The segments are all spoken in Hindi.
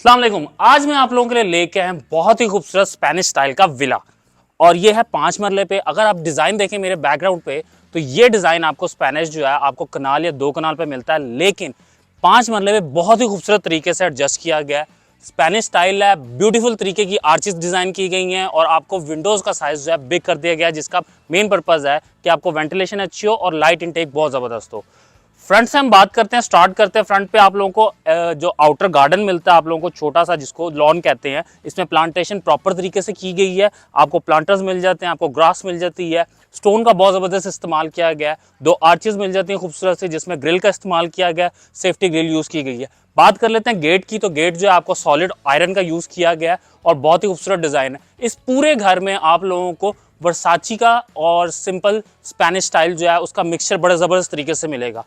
अस्सलाम वालेकुम। आज मैं आप लोगों के लिए लेके आया बहुत ही खूबसूरत स्पेनिश स्टाइल का विला और ये है 5 मरले पे। अगर आप डिज़ाइन देखें मेरे बैकग्राउंड पे तो ये डिज़ाइन आपको स्पेनिश जो है आपको कनाल या 2 कनाल पे मिलता है, लेकिन 5 मरले पे बहुत ही खूबसूरत तरीके से एडजस्ट किया गया है। स्पेनिश स्टाइल है, ब्यूटीफुल तरीके की आर्चेस डिज़ाइन की गई हैं और आपको विंडोज़ का साइज़ जो है बिग कर दिया गया है, जिसका मेन पर्पज़ है कि आपको वेंटिलेशन अच्छी हो और लाइट इनटेक बहुत ज़बरदस्त हो। फ्रंट से हम बात करते हैं, स्टार्ट करते हैं। फ्रंट पे आप लोगों को जो आउटर गार्डन मिलता है आप लोगों को छोटा सा, जिसको लॉन कहते हैं। इसमें प्लांटेशन प्रॉपर तरीके से की गई है, आपको प्लांटर्स मिल जाते हैं, आपको ग्रास मिल जाती है, स्टोन का बहुत ज़बरदस्त इस्तेमाल किया गया है, 2 आर्चेस मिल जाती हैं खूबसूरत से, जिसमें ग्रिल का इस्तेमाल किया गया है, सेफ्टी ग्रिल यूज़ की गई है। बात कर लेते हैं गेट की, तो गेट जो है आपको सॉलिड आयरन का यूज़ किया गया है और बहुत ही खूबसूरत डिज़ाइन है। इस पूरे घर में आप लोगों को वर्साची का और सिंपल स्पेनिश स्टाइल जो है उसका मिक्सचर बड़े ज़बरदस्त तरीके से मिलेगा।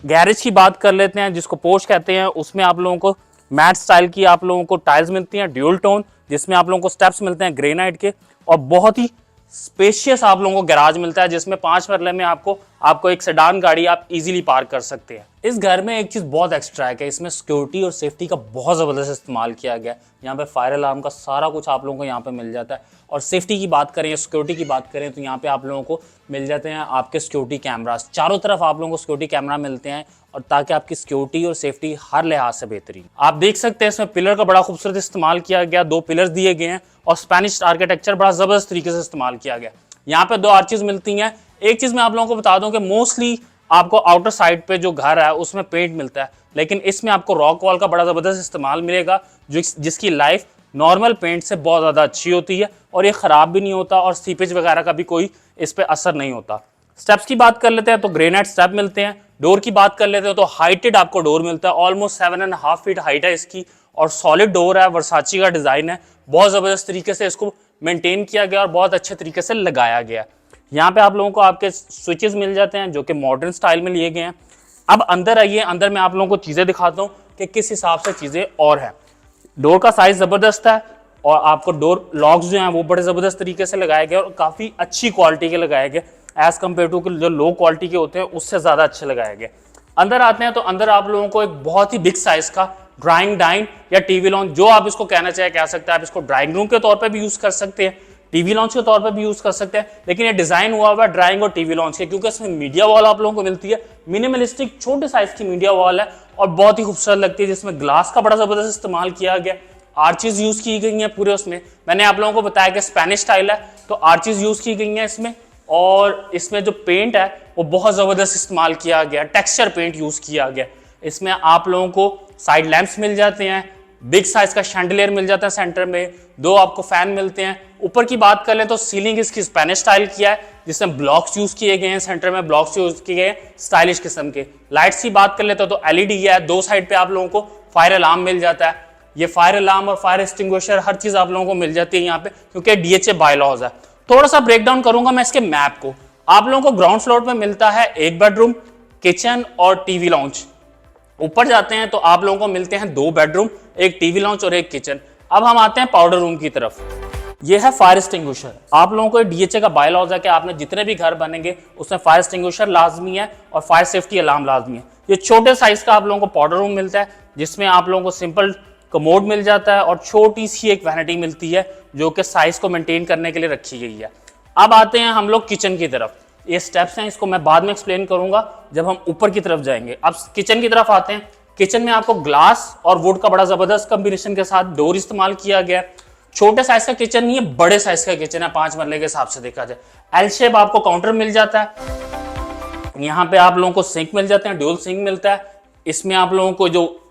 गैरेज की बात कर लेते हैं, जिसको पोर्च कहते हैं। उसमें आप लोगों को मैट स्टाइल की आप लोगों को टाइल्स मिलती हैं, ड्यूल टोन, जिसमें आप लोगों को स्टेप्स मिलते हैं ग्रेनाइट के, और बहुत ही स्पेशियस आप लोगों को गैराज मिलता है, जिसमें 5 मरले में आपको एक सेडान गाड़ी आप इजीली पार्क कर सकते हैं। इस घर में एक चीज़ बहुत एक्स्ट्रा है कि इसमें सिक्योरिटी और सेफ्टी का बहुत ज़बरदस्त इस्तेमाल किया गया है। यहाँ पे फायर अलार्म का सारा कुछ आप लोगों को यहाँ पे मिल जाता है। और सेफ्टी की बात करें या सिक्योरिटी की बात करें तो यहाँ पे आप लोगों को मिल जाते हैं आपके सिक्योरिटी कैमरास। चारों तरफ आप लोगों को सिक्योरिटी कैमरा मिलते हैं, और ताकि आपकी सिक्योरिटी और सेफ्टी हर लिहाज से बेहतरीन। आप देख सकते हैं इसमें पिलर का बड़ा खूबसूरत इस्तेमाल किया गया, 2 पिलर्स दिए गए हैं और स्पेनिश आर्किटेक्चर बड़ा ज़बरदस्त तरीके से इस्तेमाल किया गया। यहाँ पे 2 आर्चेस मिलती हैं। एक चीज़ मैं आप लोगों को बता दूं कि मोस्टली आपको आउटर साइड पे जो घर है उसमें पेंट मिलता है, लेकिन इसमें आपको रॉक वॉल का बड़ा ज़बरदस्त इस्तेमाल मिलेगा, जिसकी लाइफ नॉर्मल पेंट से बहुत ज़्यादा अच्छी होती है और ये ख़राब भी नहीं होता और सीपेज वगैरह का भी कोई इस पर असर नहीं होता। स्टेप्स की बात कर लेते हैं तो ग्रेनाइट स्टेप मिलते हैं। डोर की बात कर लेते हैं तो हाइटेड आपको डोर मिलता है, ऑलमोस्ट 7.5 फीट हाइट है इसकी, और सॉलिड डोर है, वर्साची का डिज़ाइन है। बहुत ज़बरदस्त तरीके से इसको मेंटेन किया गया और बहुत अच्छे तरीके से लगाया गया। यहाँ पे आप लोगों को आपके स्विचेस मिल जाते हैं जो कि मॉडर्न स्टाइल में लिए गए हैं। अब अंदर आइए, अंदर मैं आप लोगों को चीज़ें दिखाता हूँ कि किस हिसाब से चीज़ें और हैं। डोर का साइज ज़बरदस्त है और आपको डोर लॉक्स जो हैं वो बड़े ज़बरदस्त तरीके से लगाए गए और काफ़ी अच्छी क्वालिटी के लगाए गए, एज़ कम्पेयर टू जो लो क्वालिटी के होते हैं उससे ज़्यादा अच्छे लगाए गए। अंदर आते हैं तो अंदर आप लोगों को एक बहुत ही बिग साइज़ का ड्राइंग डाइन या टीवी लॉन्च, जो आप इसको कहना चाहे कह सकते हैं। आप इसको ड्राइंग रूम के तौर पर भी यूज़ कर सकते हैं, टीवी लॉन्च के तौर पर भी यूज़ कर सकते हैं, लेकिन ये डिज़ाइन हुआ हुआ है ड्राइंग और टीवी लॉन्च के, क्योंकि इसमें मीडिया वॉल आप लोगों को मिलती है। मिनिमलिस्टिक छोटे साइज़ की मीडिया वॉल है और बहुत ही खूबसूरत लगती है, जिसमें ग्लास का बड़ा ज़बरदस्त इस्तेमाल किया गया। आर्चेस यूज़ की गई हैं पूरे उसमें। मैंने आप लोगों को बताया कि स्पेनिश स्टाइल है तो आर्चेस यूज़ की गई हैं इसमें, और इसमें जो पेंट है वो बहुत ज़बरदस्त इस्तेमाल किया गया, टेक्सचर पेंट यूज़ किया गया। इसमें आप लोगों को साइड लैंप्स मिल जाते हैं, बिग साइज का शैंडलियर मिल जाता है सेंटर में, 2 आपको फैन मिलते हैं। ऊपर की बात कर लें तो सीलिंग इसकी स्पेनिश स्टाइल किया है, जिसमें ब्लॉक्स यूज़ किए गए हैं, सेंटर में ब्लॉक्स यूज़ किए गए हैं स्टाइलिश किस्म के। लाइट्स की बात कर लेते तो एलईडी है, 2 साइड पे आप लोगों को फायर अलार्म मिल जाता है। ये फायर अलार्म और फायर एक्सटिंग्विशर हर चीज़ आप लोगों को मिल जाती है यहाँ पे, क्योंकि डीएचए बायलॉज है। थोड़ा सा ब्रेक डाउन करूंगा मैं इसके मैप को। आप लोगों को ग्राउंड फ्लोर पे मिलता है 1 बेडरूम, किचन और टीवी लॉन्च। ऊपर जाते हैं तो आप लोगों को मिलते हैं 2 बेडरूम, 1 टीवी लॉन्च और 1 किचन। अब हम आते हैं पाउडर रूम की तरफ। यह है फायर एक्सटिंग्विशर। आप लोगों को डीएचए का बायलॉज है कि आपने जितने भी घर बनेंगे उसमें फायर एक्सटिंग्विशर लाजमी है और फायर सेफ्टी अलार्म लाजमी है। ये छोटे साइज का आप लोगों को पाउडर रूम मिलता है, जिसमें आप लोगों को सिंपल कमोड मिल जाता है और छोटी सी एक वैनिटी मिलती है जो कि साइज को मेंटेन करने के लिए रखी गई है। अब आते हैं हम लोग किचन की तरफ। ये स्टेप्स हैं, इसको मैं बाद में एक्सप्लेन करूंगा जब हम ऊपर की तरफ जाएंगे। अब किचन की तरफ आते हैं। किचन में आपको ग्लास और वुड का बड़ा जबरदस्त कॉम्बिनेशन के साथ डोर इस्तेमाल किया गया। छोटे साइज का किचन नहीं है, बड़े साइज का किचन है, 5 मरले के हिसाब से देखा जाए। एल शेप आपको काउंटर मिल जाता है। यहाँ पे आप लोगों को सिंक मिल जाते हैं, ड्यूल सिंक मिलता है। इसमें आप लोगों को जो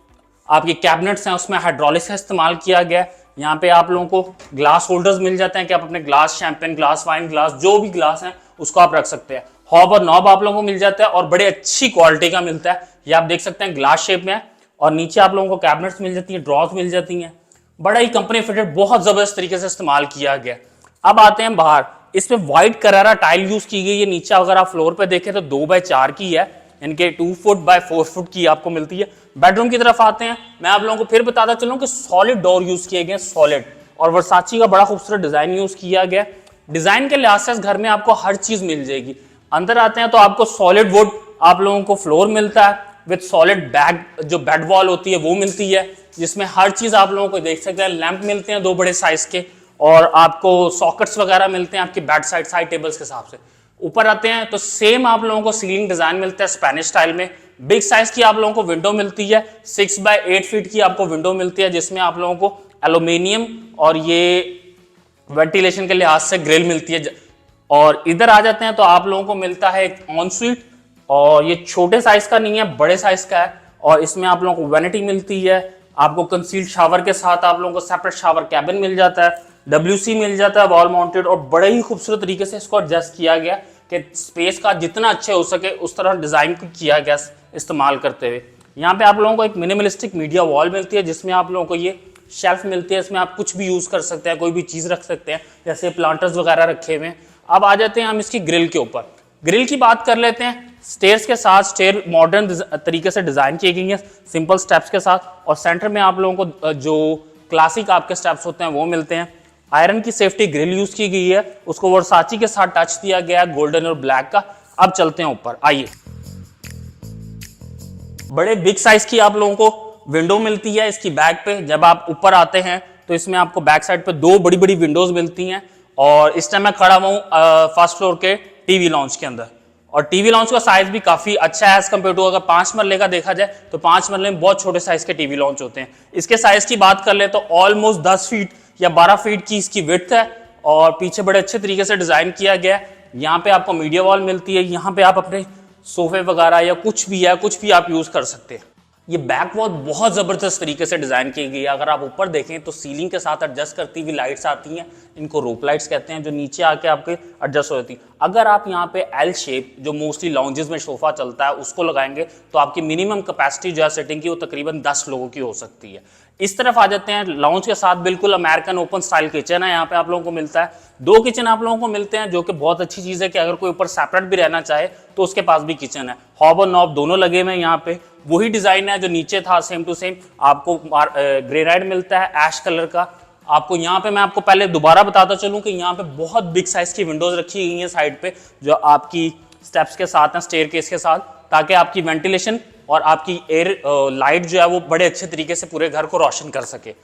आपकी कैबिनेट्स हैं उसमें हाइड्रोलिक्स का इस्तेमाल किया गया है। यहाँ पे आप लोगों को ग्लास होल्डर्स मिल जाते हैं कि आप अपने glass, champagne glass, wine glass, जो भी ग्लास हैं उसको आप रख सकते हैं। हॉब और नॉब आप लोगों को मिल जाता है और बड़े अच्छी क्वालिटी का मिलता है। ये आप देख सकते हैं ग्लास शेप में है। और नीचे आप लोगों को कैबिनेट्स मिल जाती हैं, ड्रॉर्स मिल जाती हैं। बड़ा ही कंपनी फिटेड, बहुत जबरदस्त तरीके से इस्तेमाल किया गया। अब आते हैं बाहर। इसमें व्हाइट करारा टाइल यूज की गई है। नीचे अगर आप फ्लोर पे देखें तो 2x4 की है, इनके 2 फुट बाय 4 फुट की आपको मिलती है। बेडरूम की तरफ आते हैं। मैं आप लोगों को फिर बताता चलूं कि सॉलिड डोर यूज किए गए, सॉलिड, और वर्साची का बड़ा खूबसूरत डिजाइन यूज किया गया। डिजाइन के लिहाज से इस घर में आपको हर चीज मिल जाएगी। अंदर आते हैं तो आपको सॉलिड वुड आप लोगों को फ्लोर मिलता है, विद सॉलिड बैग, जो बेड वॉल होती है वो मिलती है, जिसमें हर चीज आप लोगों को देख सकते हैं। लैंप मिलते हैं 2 बड़े साइज के, और आपको सॉकेट्स वगैरह मिलते हैं आपके बेड साइड टेबल्स के हिसाब से। ऊपर आते हैं तो सेम आप लोगों को सीलिंग डिजाइन मिलता है स्पेनिश स्टाइल में। बिग साइज की आप लोगों को विंडो मिलती है, 6 बाय 8 फीट की आपको विंडो मिलती है, जिसमें आप लोगों को एल्यूमिनियम और ये वेंटिलेशन के लिहाज से ग्रिल मिलती है। और इधर आ जाते हैं तो आप लोगों को मिलता है एक ऑन स्वीट, और ये छोटे साइज का नहीं है, बड़े साइज का है, और इसमें आप लोगों को वैनिटी मिलती है। आपको कंसील्ड शावर के साथ आप लोगों को सेपरेट शावर कैबिन मिल जाता है, WC मिल जाता है वॉल माउंटेड, और बड़े ही खूबसूरत तरीके से इसको एडजस्ट किया गया कि स्पेस का जितना अच्छे हो सके उस तरह डिजाइन किया गया इस्तेमाल करते हुए। यहाँ पे आप लोगों को एक मिनिमलिस्टिक मीडिया वॉल मिलती है, जिसमें आप लोगों को ये शेल्फ मिलती है, इसमें आप कुछ भी यूज कर सकते हैं, कोई भी चीज रख सकते हैं, जैसे प्लांटर्स वगैरह रखे हुए हैं। अब आ जाते हैं हम इसकी ग्रिल के ऊपर। ग्रिल की बात कर लेते हैं। स्टेयर्स के साथ, स्टेयर मॉडर्न तरीके से डिजाइन की गई है सिंपल स्टेप्स के साथ, और सेंटर में आप लोगों को जो क्लासिक आपके स्टेप्स होते हैं वो मिलते हैं। आयरन की सेफ्टी ग्रिल यूज की गई है, उसको वर्साची के साथ टच दिया गया है गोल्डन और ब्लैक का। अब चलते हैं ऊपर, आइए। बड़े बिग साइज की आप लोगों को विंडो मिलती है इसकी बैक पे। जब आप ऊपर आते हैं तो इसमें आपको बैक साइड पे 2 बड़ी बड़ी विंडोज मिलती हैं, और इस टाइम मैं खड़ा हुआ हूँ फर्स्ट फ्लोर के टीवी लॉन्च के अंदर, और टीवी लॉन्च का साइज भी काफी अच्छा है एज कम्पेयर टू अगर 5 मरले का देखा जाए तो 5 मरले में बहुत छोटे साइज के टीवी लॉन्च होते हैं। इसके साइज की बात कर ले तो ऑलमोस्ट 10 फीट या 12 फीट की इसकी विड्थ है, और पीछे बड़े अच्छे तरीके से डिजाइन किया गया है। यहाँ पे आपको मीडिया वॉल मिलती है, यहाँ पे आप अपने सोफे वगैरह या कुछ भी है, कुछ भी आप यूज कर सकते हैं। ये बैक वॉल बहुत जबरदस्त तरीके से डिजाइन की गई है। अगर आप ऊपर देखें तो सीलिंग के साथ एडजस्ट करती हुई लाइट्स आती हैं, इनको रोप लाइट्स कहते हैं, जो नीचे आके आपके एडजस्ट हो जाती है। अगर आप यहाँ पे एल शेप, जो मोस्टली लॉन्जेस में सोफा चलता है, उसको लगाएंगे तो आपकी मिनिमम कैपेसिटी जो है सेटिंग की वो तकरीबन 10 लोगों की हो सकती है। इस तरफ आ जाते हैं, लॉन्च के साथ बिल्कुल अमेरिकन ओपन स्टाइल किचन है यहाँ पे आप लोगों को मिलता है। 2 किचन आप लोगों को मिलते हैं, जो कि बहुत अच्छी चीज है कि अगर कोई ऊपर सेपरेट भी रहना चाहे तो उसके पास भी किचन है। हॉब और नॉब दोनों लगे हुए हैं यहाँ पे, वही डिजाइन है जो नीचे था, सेम टू सेम। आपको ग्रेनाइट मिलता है ऐश कलर का। आपको यहाँ पे मैं आपको पहले दोबारा बताता चलूं कि यहाँ पे बहुत बिग साइज की विंडोज रखी गई हैं साइड पे, जो आपकी स्टेप्स के साथ हैं, स्टेयर केस के साथ, ताकि आपकी वेंटिलेशन और आपकी एयर लाइट जो है वो बड़े अच्छे तरीके से पूरे घर को रोशन कर सके।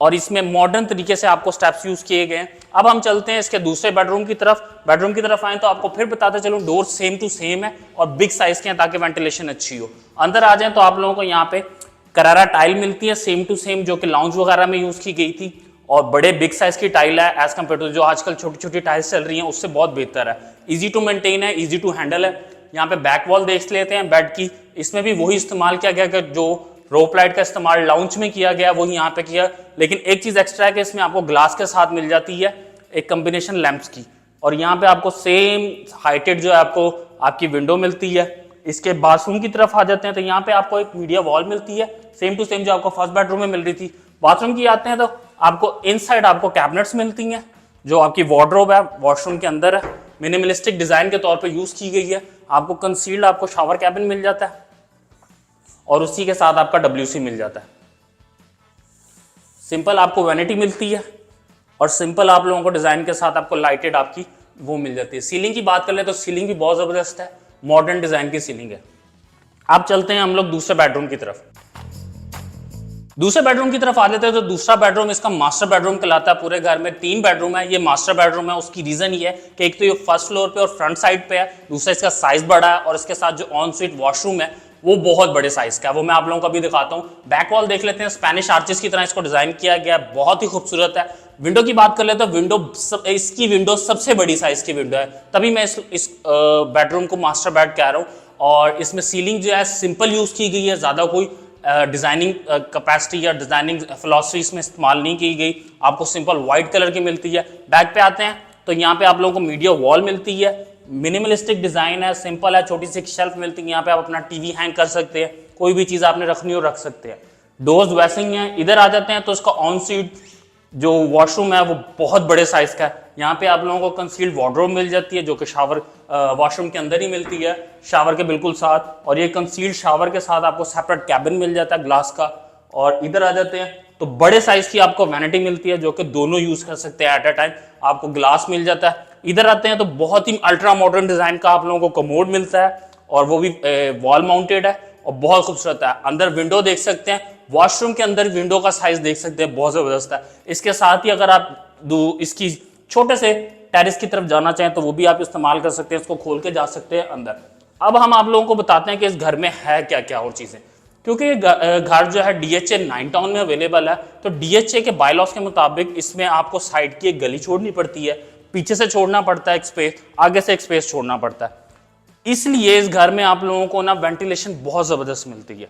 और इसमें मॉडर्न तरीके से आपको स्टेप्स यूज किए गए हैं। अब हम चलते हैं इसके दूसरे बेडरूम की तरफ। बेडरूम की तरफ आए तो आपको फिर बताते चलूं, डोर सेम टू सेम है और बिग साइज के हैं ताकि वेंटिलेशन अच्छी हो। अंदर आ जाए तो आप लोगों को यहाँ पे करारा टाइल मिलती है सेम टू सेम, जो कि लाउंज वगैरह में यूज की गई थी, और बड़े बिग साइज की टाइल है एज कम्पेयर टू जो आजकल छोटी छोटी टाइल्स चल रही हैं उससे बहुत बेहतर है। इजी टू मेंटेन है, इजी टू हैंडल है। यहाँ पे बैक वॉल देख लेते हैं बेड की, इसमें भी वही इस्तेमाल किया गया कि जो रोप लाइट का इस्तेमाल लाउंज में किया गया वही यहाँ पे किया, लेकिन एक चीज एक्स्ट्रा है कि इसमें आपको ग्लास के साथ मिल जाती है एक कॉम्बिनेशन लैंप्स की, और यहाँ पे आपको सेम हाइटेड जो है आपको आपकी विंडो मिलती है। इसके बाथरूम की तरफ आ जाते हैं तो यहाँ पे आपको एक मीडिया वॉल मिलती है सेम टू सेम जो आपको फर्स्ट बेडरूम में मिल रही थी। बाथरूम की आते हैं तो आपको इनसाइड आपको कैबिनेट्स मिलती हैं, जो आपकी वार्डरोब है वॉशरूम के अंदर है, मिनिमलिस्टिक डिजाइन के तौर पे यूज की गई है। आपको कंसील्ड आपको शावर कैबिन मिल जाता है, और उसी के साथ आपका WC मिल जाता है। सिंपल आपको वैनिटी मिलती है, और सिंपल आप लोगों को डिजाइन के साथ आपको लाइटेड आपकी वो मिल जाती है। सीलिंग की बात कर ले तो सीलिंग भी बहुत जबरदस्त है, मॉडर्न डिजाइन की सीलिंग है। अब चलते हैं हम लोग दूसरे बेडरूम की तरफ। दूसरे बेडरूम की तरफ आ जाते हैं तो दूसरा बेडरूम इसका मास्टर बेडरूम कहलाता है। पूरे घर में 3 बेडरूम है, ये मास्टर बेडरूम है। उसकी रीजन ये है कि एक तो ये फर्स्ट फ्लोर पे और फ्रंट साइड पे है, दूसरा इसका साइज बड़ा है, और इसके साथ जो ऑन स्वीट वॉशरूम है वो बहुत बड़े साइज का है, वो मैं आप लोगों को अभी दिखाता हूँ। बैक वॉल देख लेते हैं, स्पेनिश आर्चेस की तरह इसको डिजाइन किया गया है, बहुत ही खूबसूरत है। विंडो की बात कर लेते हैं, इसकी विंडो सबसे बड़ी साइज की विंडो है, तभी मैं इस बेडरूम को मास्टर बेड कह रहा हूँ। और इसमें सीलिंग जो है सिंपल यूज की गई है, ज्यादा कोई डिजाइनिंग कैपेसिटी या डिजाइनिंग फिलॉसफी इसमें इस्तेमाल नहीं की गई। आपको सिंपल व्हाइट कलर की मिलती है। बैक पे आते हैं तो यहाँ पे आप लोगों को मीडिया वॉल मिलती है, मिनिमलिस्टिक डिजाइन है, सिंपल है, छोटी सी शेल्फ मिलती है, यहाँ पे आप अपना टीवी हैंग कर सकते हैं, कोई भी चीज आपने रखनी हो रख सकते हैं। डोर्स वैसे ही हैं। इधर आ जाते हैं तो इसका ऑन सीट जो वॉशरूम है वो बहुत बड़े साइज का है। यहाँ पे आप लोगों को कंसील्ड वार्डरोब मिल जाती है, जो कि शावर वॉशरूम के अंदर ही मिलती है, शावर के बिल्कुल साथ, और ये कंसील्ड शावर के साथ आपको सेपरेट कैबिन मिल जाता है ग्लास का। और इधर आ जाते हैं तो बड़े साइज की आपको वैनिटी मिलती है, जो कि दोनों यूज कर सकते हैं एट अ टाइम, आपको ग्लास मिल जाता है। इधर आते हैं तो बहुत ही अल्ट्रा मॉडर्न डिजाइन का आप लोगों को कमोड मिलता है, और वो भी वॉल माउंटेड है, और बहुत खूबसूरत है। अंदर विंडो देख सकते हैं, वॉशरूम के अंदर विंडो का साइज देख सकते हैं, बहुत जबरदस्त है। इसके साथ ही अगर आप इसकी छोटे से टेरेस की तरफ जाना चाहें तो वो भी आप इस्तेमाल कर सकते हैं, इसको खोल के जा सकते हैं अंदर। अब हम आप लोगों को बताते हैं कि इस घर में है क्या क्या और चीजें, क्योंकि घर जो है DHA 9 टाउन में अवेलेबल है। तो DHA के बायलॉस के मुताबिक इसमें आपको साइड की एक गली छोड़नी पड़ती है, पीछे से छोड़ना पड़ता है एक स्पेस, आगे से एक स्पेस छोड़ना पड़ता है। इसलिए इस घर में आप लोगों को ना वेंटिलेशन बहुत जबरदस्त मिलती है।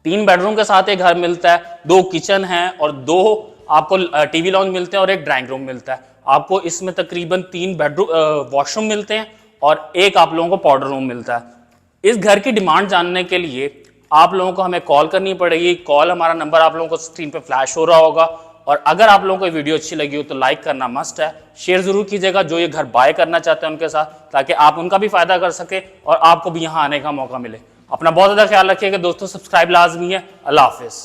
3 बेडरूम के साथ एक घर मिलता है, 2 किचन है और 2 आपको टीवी लॉन्ज मिलते हैं और एक ड्राइंग रूम मिलता है। आपको इसमें तकरीबन 3 बेडरूम वॉशरूम मिलते हैं और एक आप लोगों को पाउडर रूम मिलता है। इस घर की डिमांड जानने के लिए आप लोगों को हमें कॉल करनी पड़ेगी। कॉल हमारा नंबर आप लोगों को स्क्रीन पे फ्लैश हो रहा होगा। और अगर आप लोगों को वीडियो अच्छी लगी हो तो लाइक करना मस्ट है, शेयर जरूर कीजिएगा जो ये घर बाय करना चाहते हैं उनके साथ, ताकि आप उनका भी फायदा कर सके और आपको भी यहाँ आने का मौका मिले। अपना बहुत ज़्यादा ख्याल रखिएगा दोस्तों, सब्सक्राइब लाजमी है। अल्लाह हाफिज़।